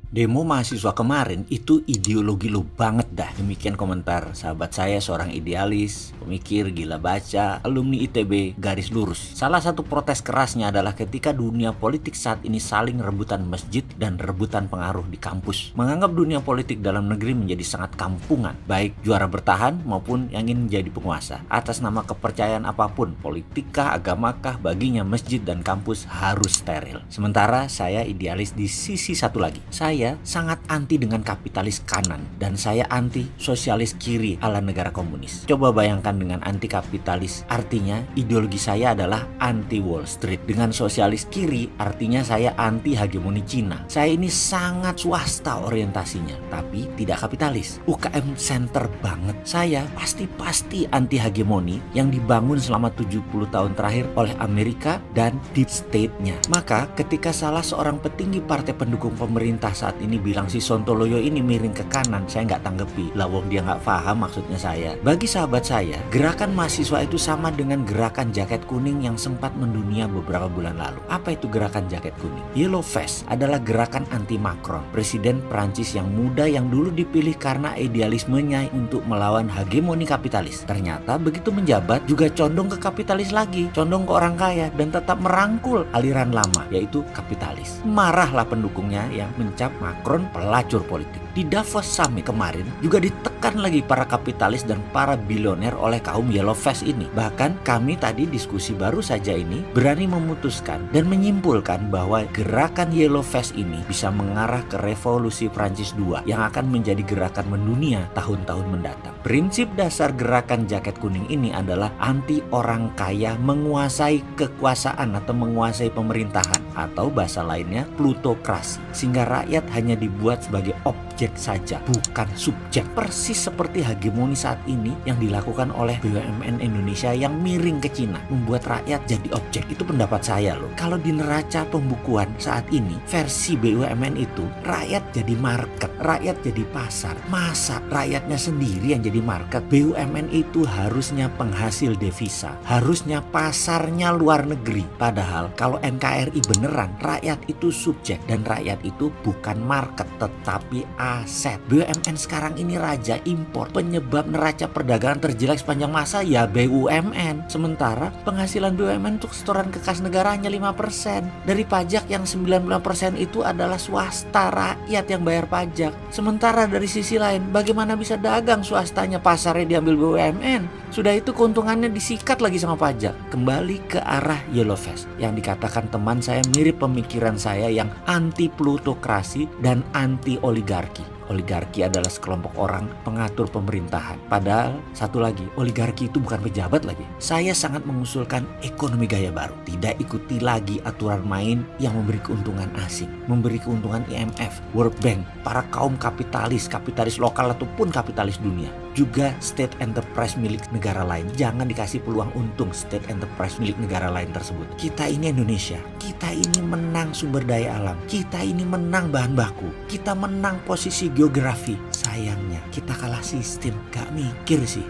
Demo mahasiswa kemarin itu ideologi lu banget dah. Demikian komentar sahabat saya, seorang idealis, pemikir, gila baca, alumni ITB garis lurus. Salah satu protes kerasnya adalah ketika dunia politik saat ini saling rebutan masjid dan rebutan pengaruh di kampus. Menganggap dunia politik dalam negeri menjadi sangat kampungan, baik juara bertahan maupun yang ingin menjadi penguasa. Atas nama kepercayaan apapun, politikkah, agamakah, baginya masjid dan kampus harus steril. Sementara saya idealis di sisi satu lagi. Saya sangat anti dengan kapitalis kanan dan saya anti sosialis kiri ala negara komunis. Coba bayangkan dengan anti kapitalis, artinya ideologi saya adalah anti Wall Street. Dengan sosialis kiri, artinya saya anti hegemoni Cina. Saya ini sangat swasta orientasinya, tapi tidak kapitalis. UKM center banget. Saya pasti anti hegemoni yang dibangun selama 70 tahun terakhir oleh Amerika dan deep state-nya. Maka ketika salah seorang petinggi partai pendukung pemerintah saat ini bilang si Sontoloyo ini miring ke kanan, saya nggak tanggepi. Lah wong dia nggak paham maksudnya saya. Bagi sahabat saya, gerakan mahasiswa itu sama dengan gerakan jaket kuning yang sempat mendunia beberapa bulan lalu. Apa itu gerakan jaket kuning? Yellow Vest adalah gerakan anti Macron, presiden Prancis yang muda yang dulu dipilih karena idealismenya untuk melawan hegemoni kapitalis. Ternyata begitu menjabat juga condong ke kapitalis lagi, condong ke orang kaya dan tetap merangkul aliran lama, yaitu kapitalis. Marahlah pendukungnya yang mencap Macron pelacur politik. Di Davos Summit kemarin juga ditekan lagi para kapitalis dan para bilioner oleh kaum Yellow Vest ini. Bahkan kami tadi diskusi baru saja ini berani memutuskan dan menyimpulkan bahwa gerakan Yellow Vest ini bisa mengarah ke revolusi Prancis II yang akan menjadi gerakan mendunia tahun-tahun mendatang. Prinsip dasar gerakan jaket kuning ini adalah anti orang kaya menguasai kekuasaan atau menguasai pemerintahan, atau bahasa lainnya plutokrasi, sehingga rakyat hanya dibuat sebagai objek saja, bukan subjek. Persis seperti hegemoni saat ini yang dilakukan oleh BUMN Indonesia yang miring ke Cina, membuat rakyat jadi objek. Itu pendapat saya loh. Kalau di neraca pembukuan saat ini versi BUMN itu rakyat jadi market, rakyat jadi pasar. Masa rakyatnya sendiri yang jadi market? BUMN itu harusnya penghasil devisa, harusnya pasarnya luar negeri. Padahal kalau NKRI beneran, rakyat itu subjek dan rakyat itu bukan market tetapi aset. BUMN sekarang ini raja impor, penyebab neraca perdagangan terjelek sepanjang masa ya BUMN. Sementara penghasilan BUMN untuk setoran ke kas negara hanya 5%. Dari pajak yang 90% itu adalah swasta, rakyat yang bayar pajak. Sementara dari sisi lain, bagaimana bisa dagang swastanya, pasarnya diambil BUMN? Sudah itu keuntungannya disikat lagi sama pajak. Kembali ke arah Yellow Vest yang dikatakan teman saya mirip pemikiran saya yang anti plutokrasi dan anti oligarki. Oligarki adalah sekelompok orang pengatur pemerintahan. Padahal satu lagi, oligarki itu bukan pejabat lagi. Saya sangat mengusulkan ekonomi gaya baru. Tidak ikuti lagi aturan main yang memberi keuntungan asing, memberi keuntungan IMF, World Bank, para kaum kapitalis, kapitalis lokal ataupun kapitalis dunia. Juga state enterprise milik negara lain. Jangan dikasih peluang untung state enterprise milik negara lain tersebut. Kita ini Indonesia. Kita ini menang sumber daya alam. Kita ini menang bahan baku. Kita menang posisi geografi. Sayangnya kita kalah sistem. Gak mikir sih.